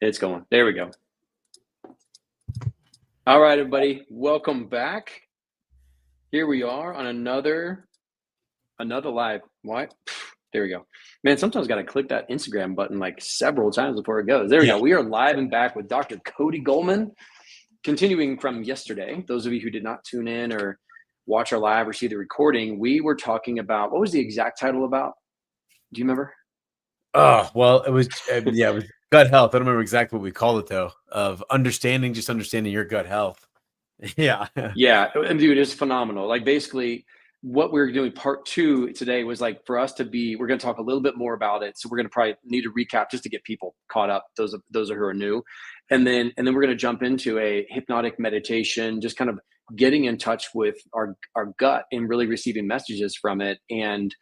It's going. There we go. All right, everybody. Welcome back. Here we are on another live. What? There we go. Man, sometimes got to click that Instagram button like several times before it goes. There we go. We are live and back with Dr. Cody Goldman. Continuing from yesterday, those of you who did not tune in or watch our live or see the recording, we were talking about, what was the exact title about? Do you remember? Oh, well, it was gut health. I don't remember exactly what we called it though, of understanding your gut health. Yeah. Yeah, and dude, it's phenomenal. Like basically what we're doing part 2 today was like for us to be, we're going to talk a little bit more about it. So we're going to probably need to recap just to get people caught up, those who are new. And then we're going to jump into a hypnotic meditation, just kind of getting in touch with our gut and really receiving messages from it and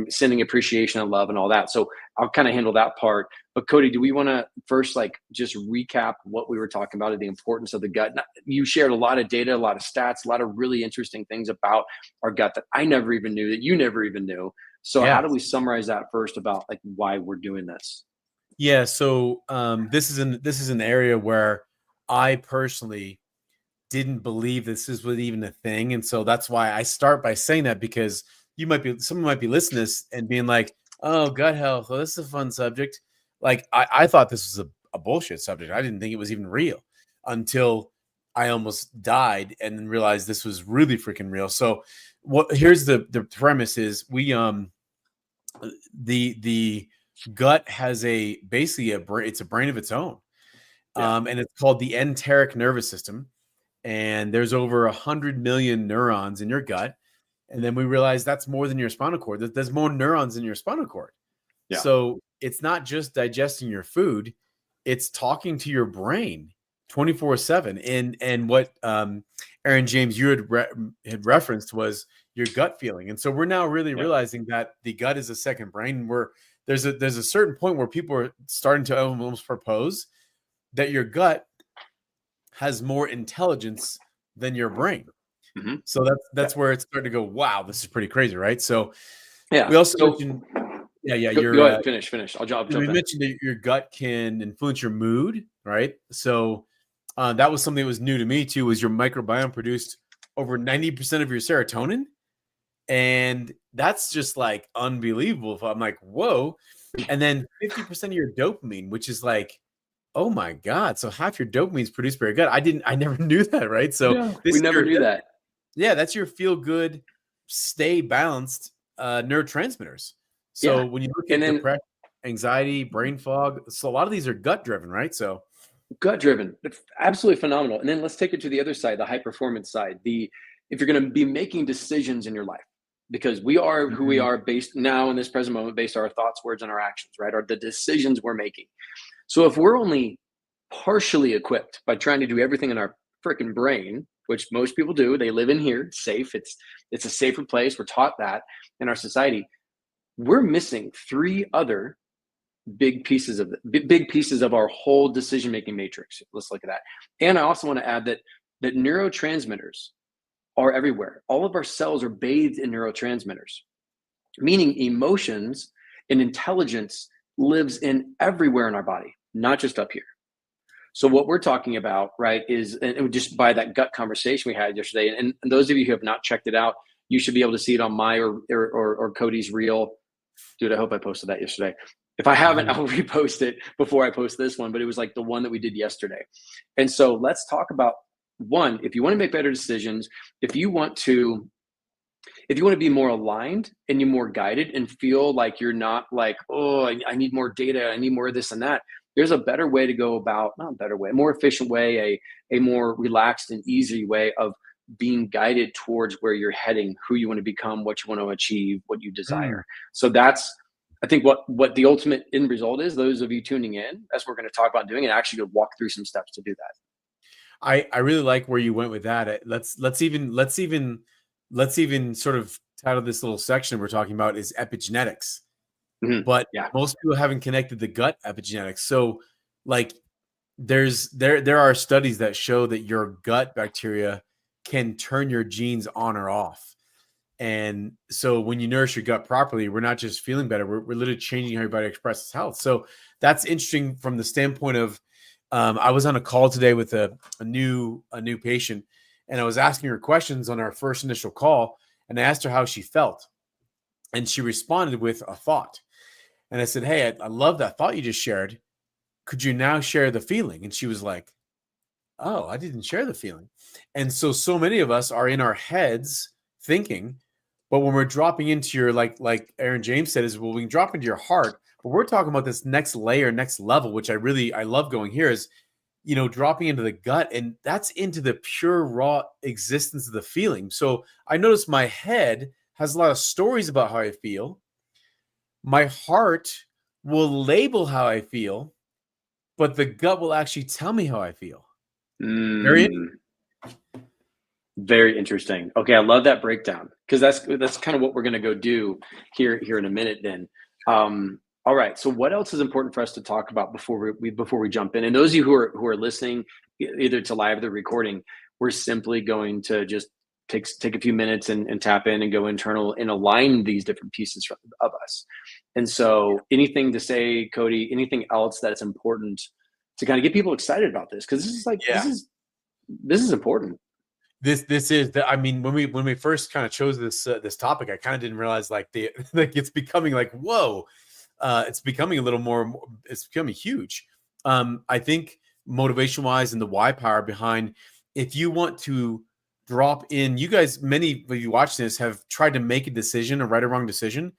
sending appreciation and love and all that. So I'll kind of handle that part. But Cody, do we want to first like just recap what we were talking about, the importance of the gut? You shared a lot of data, a lot of stats, a lot of really interesting things about our gut that I never even knew, that you never even knew. So how do we summarize that first about like why we're doing this? Yeah. So this is an area where I personally didn't believe this was even a thing. And so that's why I start by saying that, because someone might be listening to this and being like, oh, gut health, well, this is a fun subject. Like I thought this was a bullshit subject. I didn't think it was even real until I almost died and then realized this was really freaking real. So here's the premise is the gut has it's a brain of its own. And it's called the enteric nervous system. And there's over 100 million neurons in your gut. And then we realized that's more than your spinal cord. There's more neurons in your spinal cord. Yeah. So it's not just digesting your food, it's talking to your brain 24/7. And what Aaron James, you had referenced was your gut feeling. And so we're now really realizing that the gut is a second brain. There's a certain point where people are starting to almost propose that your gut has more intelligence than your brain. Mm-hmm. So that's where it's starting to go, wow, this is pretty crazy, right? So we also mentioned, go ahead, finish. I'll jump in. We mentioned that your gut can influence your mood, right? So that was something that was new to me too, was your microbiome produced over 90% of your serotonin. And that's just like unbelievable. I'm like, whoa. And then 50% of your dopamine, which is like, oh my God. So half your dopamine is produced by your gut. I never knew that, right? So we never knew that. Yeah, that's your feel good, stay balanced neurotransmitters. So when you look at depression, anxiety, brain fog, so a lot of these are gut driven, right? So gut driven, absolutely phenomenal. And then let's take it to the other side, the high performance side. If you're going to be making decisions in your life, because we are who we are based now in this present moment, based on our thoughts, words, and our actions, right? Are the decisions we're making. So if we're only partially equipped by trying to do everything in our freaking brain, which most people do, they live in here, it's safe, it's a safer place, we're taught that in our society, we're missing 3 other big pieces of our whole decision-making matrix. Let's look at that. And I also want to add that neurotransmitters are everywhere. All of our cells are bathed in neurotransmitters, meaning emotions and intelligence lives in everywhere in our body, not just up here. So what we're talking about, right, is, and just by that gut conversation we had yesterday, and those of you who have not checked it out, you should be able to see it on my or Cody's reel. Dude, I hope I posted that yesterday. If I haven't, I'll repost it before I post this one, but it was like the one that we did yesterday. And so let's talk about, one, if you want to make better decisions, if you want to be more aligned and you're more guided and feel like you're not like, oh, I need more data, I need more of this and that. There's a better way to go about, not a better way, a more efficient way, a more relaxed and easy way of being guided towards where you're heading, who you want to become, what you want to achieve, what you desire. So that's, I think what the ultimate end result is. Those of you tuning in, that's what we're going to talk about doing, and actually go walk through some steps to do that. I really like where you went with that. Let's even sort of title this little section we're talking about is epigenetics. But most people haven't connected the gut epigenetics. So like there are studies that show that your gut bacteria can turn your genes on or off. And so when you nourish your gut properly, we're not just feeling better, we're literally changing how your body expresses health. So that's interesting from the standpoint of I was on a call today with a new patient, and I was asking her questions on our first initial call, and I asked her how she felt, and she responded with a thought. And I said, "Hey, I love that thought you just shared. Could you now share the feeling?" And she was like, "Oh, I didn't share the feeling." And so many of us are in our heads thinking, but when we're dropping into your, like Aaron James said, is, well, we can drop into your heart, but we're talking about this next layer, next level, which I love going here, is, dropping into the gut, and that's into the pure raw existence of the feeling. So I notice my head has a lot of stories about how I feel. My heart will label how I feel, but the gut will actually tell me how I feel. Very. Mm, very interesting. Okay, I love that breakdown because that's kind of what we're going to go do here in a minute. Then, all right. So, what else is important for us to talk about before we jump in? And those of you who are listening, either to live or the recording, we're simply going to just take a few minutes and tap in and go internal and align these different pieces of us. And so, anything to say, Cody? Anything else that's important to kind of get people excited about this? Because Yeah. this is important. This is the, I mean, when we first kind of chose this topic, I kind of didn't realize, like, the like it's becoming like, whoa, it's becoming a little more, it's becoming huge. I think motivation wise, and the why power behind, if you want to drop in, you guys, many of you watching this have tried to make a decision, a right or wrong decision,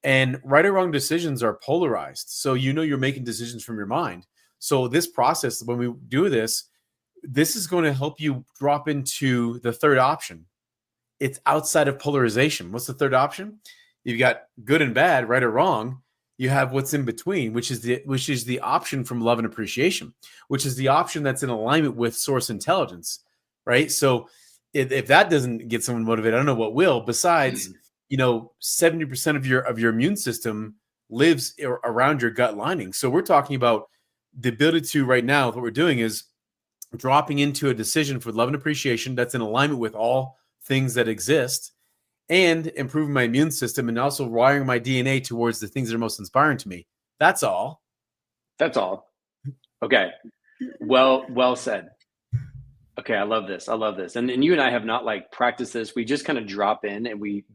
and right or wrong decisions are polarized. So you're making decisions from your mind. So this process, when we do this is going to help you drop into the third option. It's outside of polarization. What's the third option? You've got good and bad, right or wrong. You have what's in between, which is the option from love and appreciation, which is the option that's in alignment with source intelligence, right? So if that doesn't get someone motivated, I don't know what will. Besides, 70% of your immune system lives around your gut lining. So we're talking about the ability to, right now, what we're doing is dropping into a decision for love and appreciation that's in alignment with all things that exist, and improving my immune system, and also wiring my DNA towards the things that are most inspiring to me. That's all. That's all. Okay. Well said. Okay, I love this. I love this. And you and I have not like practiced this. We just kind of drop in and we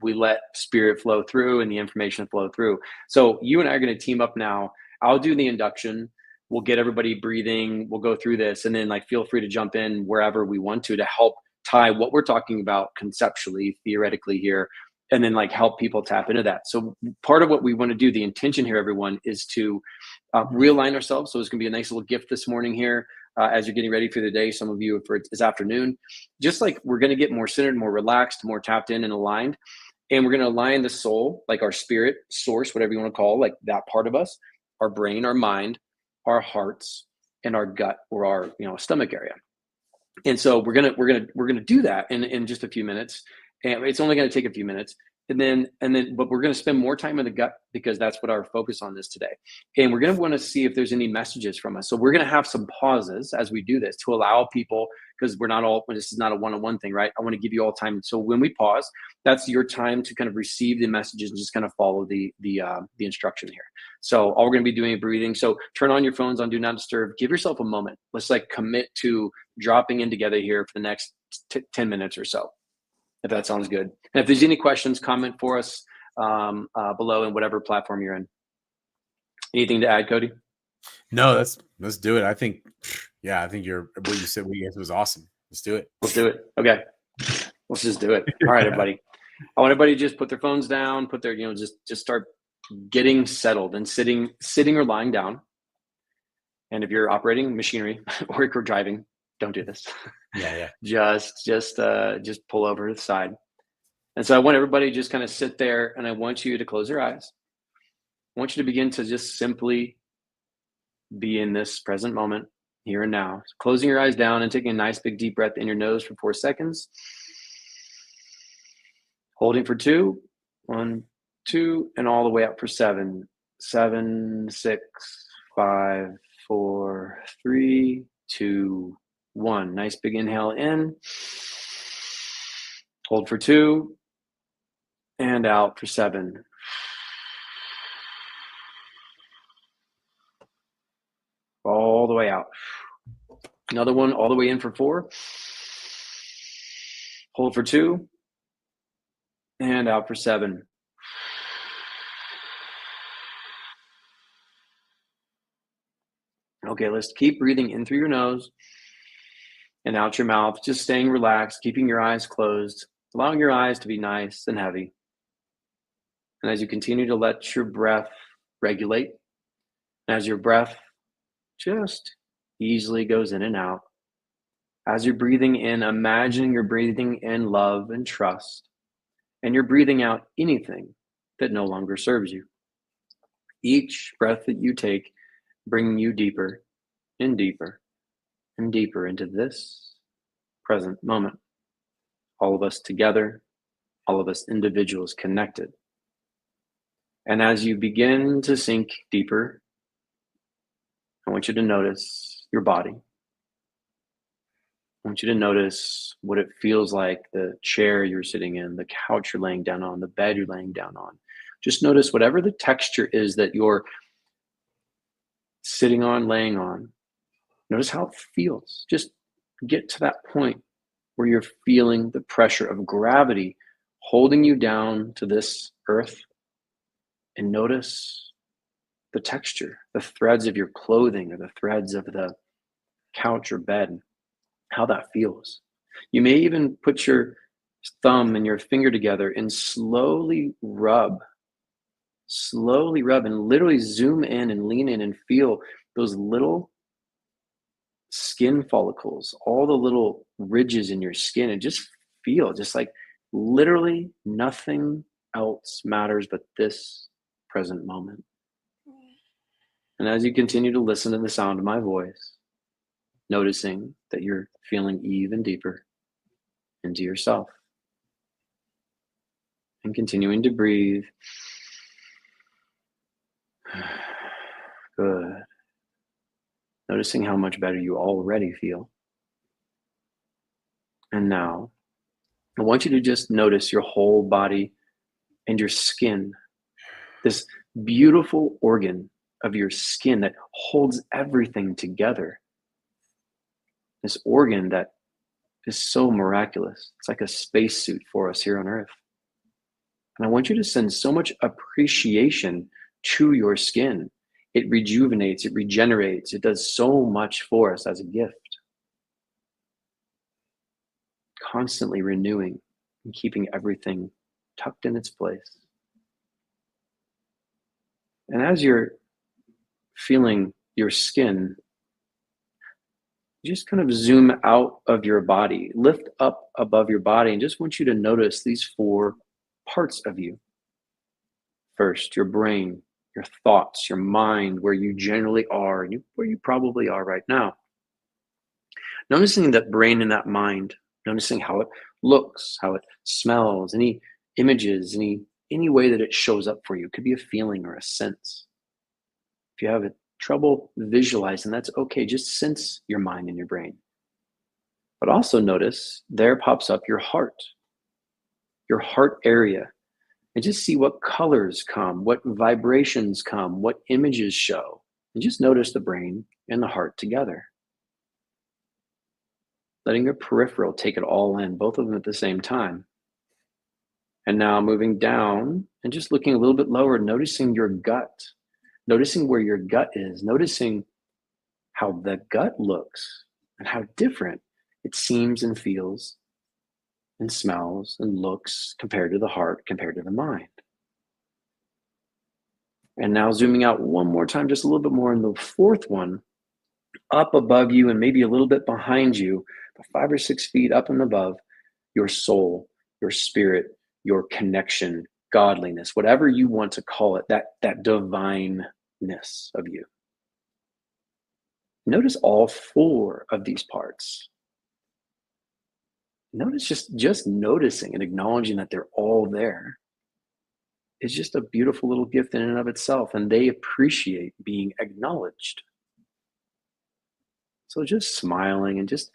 let spirit flow through and the information flow through. So you and I are going to team up now. I'll do the induction. We'll get everybody breathing. We'll go through this, and then like feel free to jump in wherever we want to help tie what we're talking about conceptually, theoretically here, and then like help people tap into that. So part of what we want to do, the intention here, everyone, is to realign ourselves. So it's going to be a nice little gift this morning here as you're getting ready for the day. Some of you for this afternoon, just like we're going to get more centered, more relaxed, more tapped in and aligned. And we're going to align the soul, like our spirit source, whatever you want to call, like that part of us, our brain, our mind, our hearts, and our gut, or our stomach area. And so we're gonna do that in just a few minutes, and it's only going to take a few minutes. And then but we're going to spend more time in the gut because that's what our focus on is today. And we're going to want to see if there's any messages from us. So we're going to have some pauses as we do this to allow people, because this is not a one-on-one thing, right? I want to give you all time. So when we pause, that's your time to kind of receive the messages and just kind of follow the instruction here. So all we're going to be doing is breathing. So turn on your phones on do not disturb. Give yourself a moment. Let's like commit to dropping in together here for the next 10 minutes or so, if that sounds good. And if there's any questions, comment for us below in whatever platform you're in. Anything to add, Cody? No, let's do it. I think what you said was awesome. Let's do it. Let's do it. Okay. Let's just do it. All right, everybody. I want everybody to just put their phones down, put their, just start getting settled and sitting or lying down. And if you're operating machinery or you're driving, don't do this. Yeah. just pull over to the side. And so I want everybody to just kind of sit there, and I want you to close your eyes. I want you to begin to just simply be in this present moment, here and now. So closing your eyes down and taking a nice big deep breath in your nose for 4 seconds. Holding for 2, 1, 2, and all the way up for 7, 7, 6, 5, 4, 3, 2, 1. Nice big inhale in. Hold for 2, and out for 7. All the way out. Another one all the way in for 4. Hold for 2 and out for 7. Okay, let's keep breathing in through your nose and out your mouth, just staying relaxed, keeping your eyes closed, allowing your eyes to be nice and heavy. And as you continue to let your breath regulate, as your breath just easily goes in and out, as you're breathing in, imagine you're breathing in love and trust, and you're breathing out anything that no longer serves you. Each breath that you take bringing you deeper and deeper and deeper into this present moment. All of us together, all of us individuals connected. And as you begin to sink deeper, I want you to notice your body. I want you to notice what it feels like, the chair you're sitting in, the couch you're laying down on, the bed you're laying down on. Just notice whatever the texture is that you're sitting on, laying on. Notice how it feels. Just get to that point where you're feeling the pressure of gravity holding you down to this earth, and notice the texture, the threads of your clothing or the threads of the couch or bed, how that feels. You may even put your thumb and your finger together and slowly rub and literally zoom in and lean in and feel those little skin follicles, all the little ridges in your skin, and just feel just like literally nothing else matters but this present moment. And as you continue to listen to the sound of my voice, noticing that you're feeling even deeper into yourself and continuing to breathe. Good. Noticing how much better you already feel. And now, I want you to just notice your whole body and your skin, this beautiful organ of your skin that holds everything together. This organ that is so miraculous. It's like a spacesuit for us here on Earth. And I want you to send so much appreciation to your skin. It rejuvenates, it regenerates, it does so much for us as a gift. Constantly renewing and keeping everything tucked in its place. And as you're feeling your skin, just kind of zoom out of your body, lift up above your body, and just want you to notice these 4 parts of you. First, your brain, your thoughts, your mind, where you generally are, and where you probably are right now. Noticing that brain and that mind, noticing how it looks, how it smells, any images, any way that it shows up for you. It could be a feeling or a sense. If you have trouble visualizing, that's okay. Just sense your mind and your brain. But also notice there pops up your heart area. And just see what colors come, what vibrations come, what images show. And just notice the brain and the heart together. Letting your peripheral take it all in, both of them at the same time. And now moving down and just looking a little bit lower, noticing your gut, noticing where your gut is, noticing how the gut looks and how different it seems and feels and smells and looks compared to the heart, compared to the mind. And now zooming out one more time, just a little bit more in the 4th one, up above you and maybe a little bit behind you, 5 or 6 feet up and above, your soul, your spirit, your connection, godliness, whatever you want to call it, that divineness of you. Notice all 4 of these parts. Notice just noticing and acknowledging that they're all there is just a beautiful little gift in and of itself, and they appreciate being acknowledged. So just smiling and just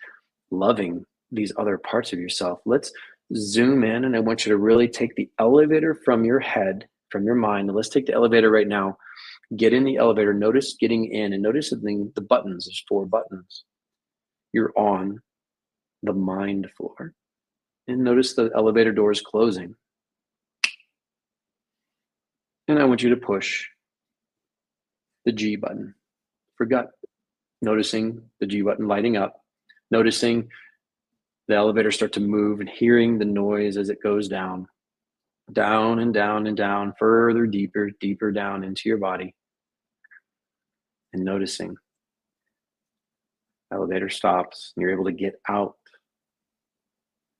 loving these other parts of yourself. Let's zoom in, and I want you to really take the elevator from your head, from your mind. And let's take the elevator right now. Get in the elevator. Notice getting in, and notice the buttons. There's 4 buttons. You're on the mind floor. And notice the elevator doors closing. And I want you to push the G button for gut. Noticing the G button lighting up. Noticing the elevator start to move and hearing the noise as it goes down. Down and down and down, further, deeper, deeper down into your body. And noticing elevator stops and you're able to get out.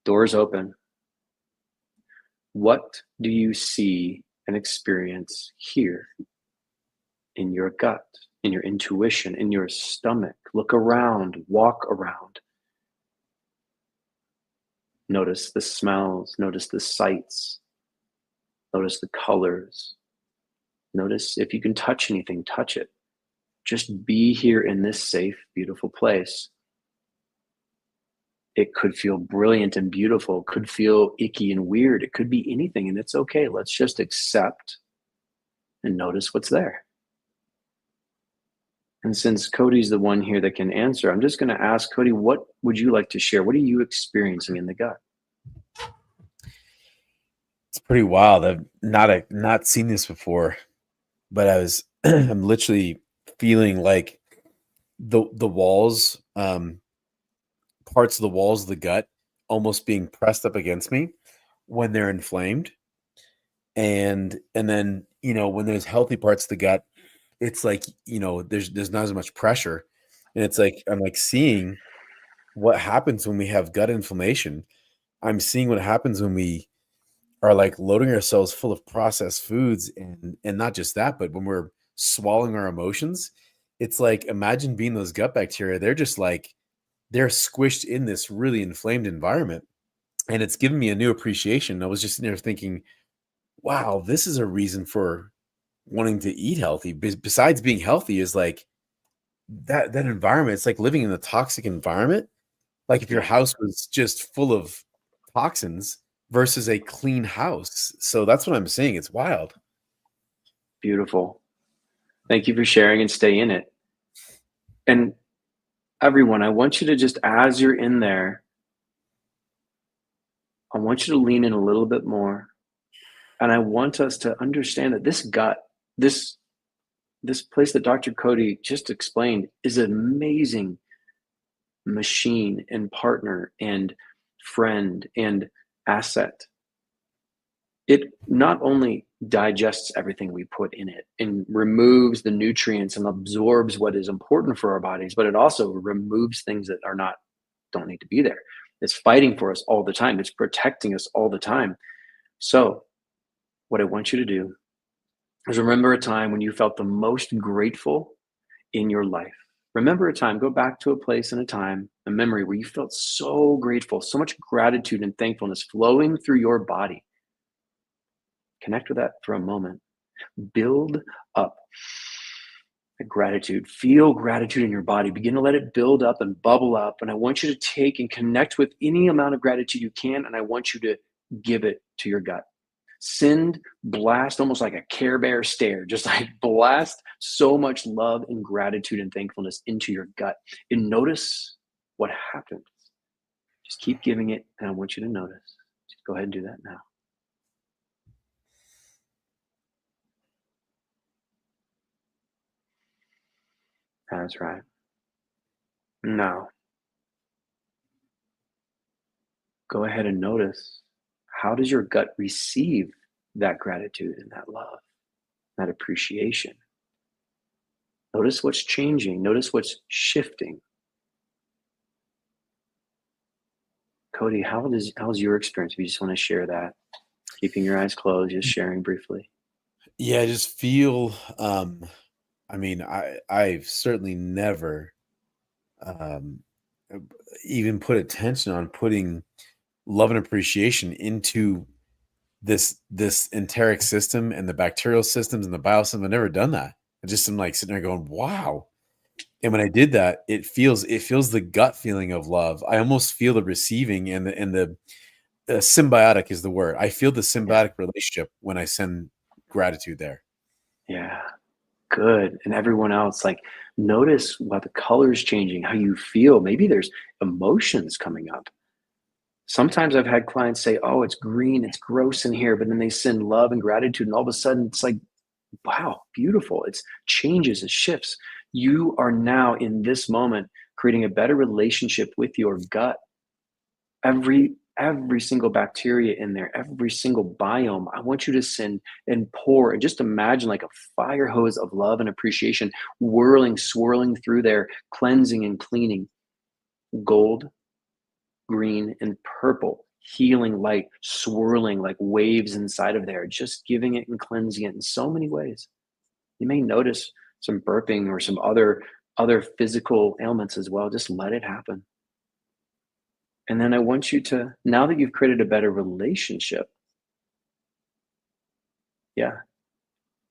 Doors open. What do you see and experience here in your gut, in your intuition, in your stomach? Look around, walk around. Notice the smells, notice the sights, notice the colors. Notice if you can touch anything, touch it. Just be here in this safe, beautiful place. It could feel brilliant and beautiful, could feel icky and weird. It could be anything, and it's okay. Let's just accept and notice what's there. And since Cody's the one here that can answer, I'm just going to ask Cody, what would you like to share? What are you experiencing in the gut? It's pretty wild. I've not seen this before, but I'm literally feeling like the walls, parts of the walls of the gut almost being pressed up against me when they're inflamed. And then, when there's healthy parts of the gut, it's like, there's not as much pressure. And it's like, I'm like seeing what happens when we have gut inflammation. I'm seeing what happens when we are like loading ourselves full of processed foods, and not just that, but when we're swallowing our emotions, it's like, imagine being those gut bacteria. They're just like, they're squished in this really inflamed environment. And it's given me a new appreciation. I was just sitting there thinking, wow, this is a reason for wanting to eat healthy. Besides being healthy is like that environment. It's like living in a toxic environment. Like if your house was just full of toxins versus a clean house. So that's what I'm seeing. It's wild. Beautiful. Thank you for sharing, and stay in it. And everyone, I want you to just, as you're in there, I want you to lean in a little bit more. And I want us to understand that this gut, this place that Dr. Cody just explained, is an amazing machine and partner and friend and asset. It not only digests everything we put in it and removes the nutrients and absorbs what is important for our bodies, but it also removes things that don't need to be there. It's fighting for us all the time. It's protecting us all the time. So what I want you to do is remember a time when you felt the most grateful in your life. Remember a time, go back to a place and a time, a memory where you felt so grateful, so much gratitude and thankfulness flowing through your body. Connect with that for a moment. Build up the gratitude. Feel gratitude in your body. Begin to let it build up and bubble up. And I want you to take and connect with any amount of gratitude you can. And I want you to give it to your gut. Send, blast, almost like a Care Bear stare, just like blast so much love and gratitude and thankfulness into your gut. And notice what happens. Just keep giving it. And I want you to notice. Just go ahead and do that now. That's right. Now, go ahead and notice, how does your gut receive that gratitude and that love, that appreciation? Notice what's changing. Notice what's shifting. Cody, how's your experience? If you just want to share that, keeping your eyes closed, just sharing briefly. Yeah, I just feel, I've certainly never um, even put attention on putting love and appreciation into this enteric system and the bacterial systems and the biosystem. I've never done that. I just am like sitting there going, wow. And when I did that, it feels the gut feeling of love. I almost feel the receiving and the symbiotic is the word. I feel the symbiotic relationship when I send gratitude there. Yeah. Good. And everyone else, like, notice what the color's changing, how you feel. Maybe there's emotions coming up. Sometimes I've had clients say, "Oh, it's green, it's gross in here," but then they send love and gratitude, and all of a sudden it's like, wow, beautiful. It's changes, it shifts. You are now in this moment creating a better relationship with your gut. Every single bacteria in there, every single biome, I want you to send and pour and just imagine like a fire hose of love and appreciation whirling, swirling through there, cleansing and cleaning. Gold, green, and purple, healing light swirling like waves inside of there, just giving it and cleansing it in so many ways. You may notice some burping or some other physical ailments as well. Just let it happen. And then I want you to, now that you've created a better relationship, yeah,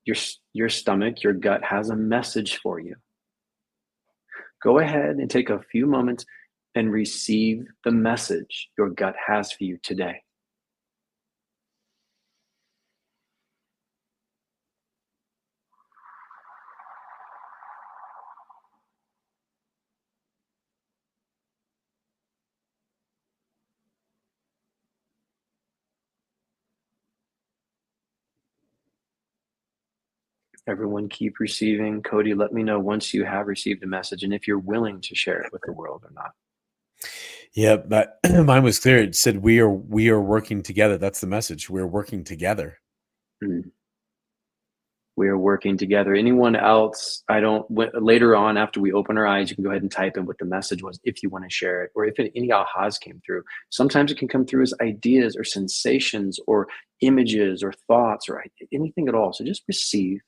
your stomach, your gut has a message for you. Go ahead and take a few moments and receive the message your gut has for you today. Everyone keep receiving. Cody, let me know once you have received a message and if you're willing to share it with the world or not. Yeah, but mine was clear. It said we are working together. That's the message. We're working together. Mm. We are working together. Anyone else, later on after we open our eyes, you can go ahead and type in what the message was if you want to share it, or if any ahas came through. Sometimes it can come through as ideas or sensations or images or thoughts or anything at all. So just receive.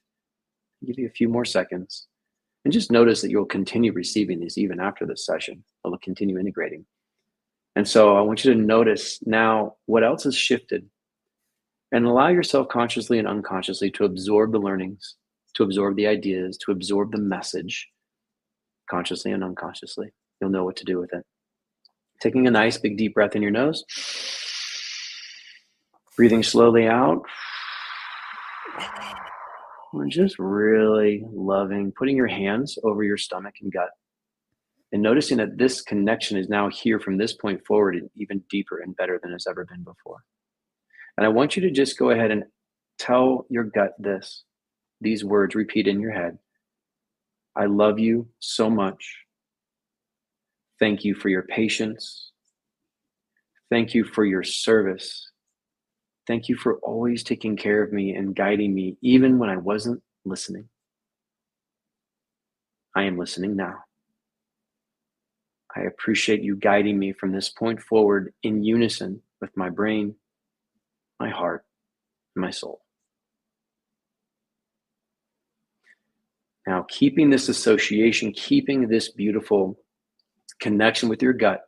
I'll give you a few more seconds. And just notice that you'll continue receiving these even after this session. It'll continue integrating. And so I want you to notice now what else has shifted, and allow yourself consciously and unconsciously to absorb the learnings, to absorb the ideas, to absorb the message consciously and unconsciously. You'll know what to do with it. Taking a nice big deep breath in your nose, breathing slowly out. And just really loving, putting your hands over your stomach and gut, and noticing that this connection is now here from this point forward and even deeper and better than it's ever been before. And I want you to just go ahead and tell your gut these words, repeat in your head. I love you so much. Thank you for your patience. Thank you for your service. Thank you for always taking care of me and guiding me, even when I wasn't listening. I am listening now. I appreciate you guiding me from this point forward in unison with my brain, my heart, and my soul. Now, keeping this association, keeping this beautiful connection with your gut,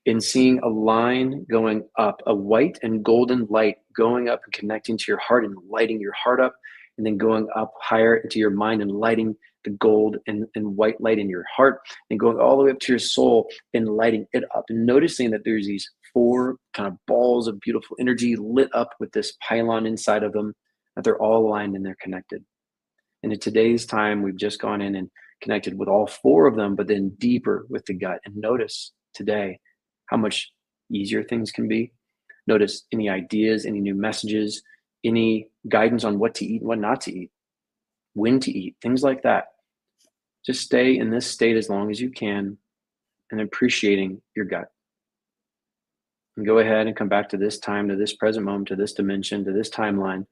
in seeing a line going up, a white and golden light going up and connecting to your heart and lighting your heart up, and then going up higher into your mind and lighting the gold and white light in your heart, and going all the way up to your soul and lighting it up. And noticing that there's these four kind of balls of beautiful energy lit up with this pylon inside of them, that they're all aligned and they're connected. And in today's time, we've just gone in and connected with all four of them, but then deeper with the gut. And notice today how much easier things can be. Notice any ideas, any new messages, any guidance on what to eat and what not to eat, when to eat, things like that. Just stay in this state as long as you can and appreciating your gut. And go ahead and come back to this time, to this present moment, to this dimension, to this timeline.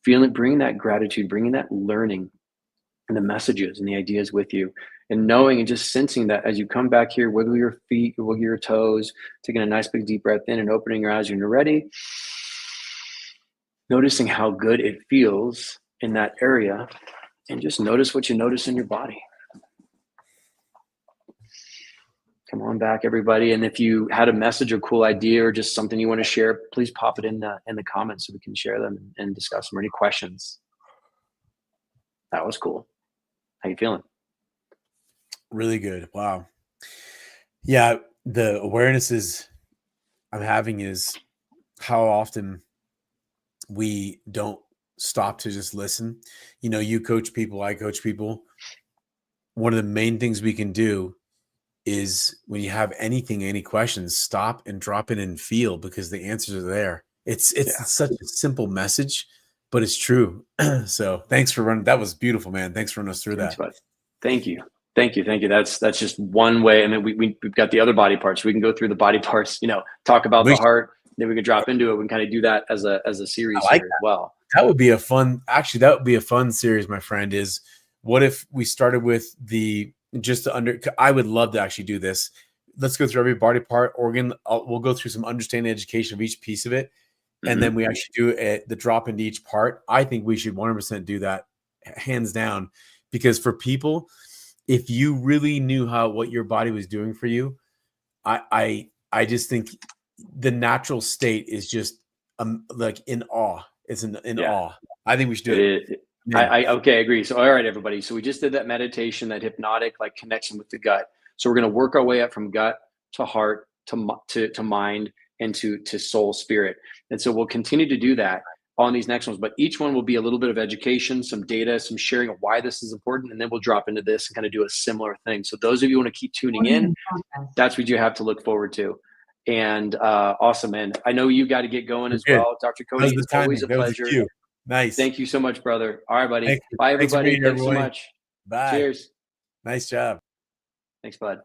Feeling, bringing that gratitude, bringing that learning and the messages and the ideas with you, and knowing and just sensing that as you come back here, wiggle your feet, wiggle your toes, taking a nice big deep breath in and opening your eyes when you're ready. Noticing how good it feels in that area, and just notice what you notice in your body. Come on back, everybody. And if you had a message or cool idea or just something you want to share, please pop it in the comments so we can share them and discuss them. Or any questions? That was cool. How you feeling? Really good. Wow. Yeah, the awareness is I'm having is how often we don't stop to just listen. You know, you coach people, I coach people. One of the main things we can do is when you have any questions, stop and drop in and feel, because the answers are there. It's Yeah. such a simple message, but it's true. So thanks for running. That was beautiful, man. Thanks for running us through Thanks, that. bud. Thank you. Thank you. Thank you. That's just one way. And then we've got the other body parts. We can go through the body parts, talk about the heart, then we can drop into it. We can kind of do that as a series I like here as well. that would be a fun, actually, that would be a fun series, my friend. Is what if we started with I would love to actually do this. Let's go through every body part, organ. We'll go through some understanding education of each piece of it. And then we actually do the drop into each part. I think we should 100% do that, hands down, because for people, if you really knew what your body was doing for you, I just think the natural state is just like in awe. It's in awe. I think we should do it. I agree. So, all right, everybody. So we just did that meditation, that hypnotic like connection with the gut. So we're going to work our way up from gut to heart to mind and to soul, spirit. And so we'll continue to do that on these next ones, but each one will be a little bit of education, some data, some sharing of why this is important, and then we'll drop into this and kind of do a similar thing. So those of you who want to keep tuning in, that's what you have to look forward to. And awesome, man. I know you got to get going as well, Dr. Cody. It's always a pleasure. Nice. Thank you so much, brother. All right, buddy. Bye, everybody. Thanks so much. Bye. Cheers. Nice job. Thanks, bud.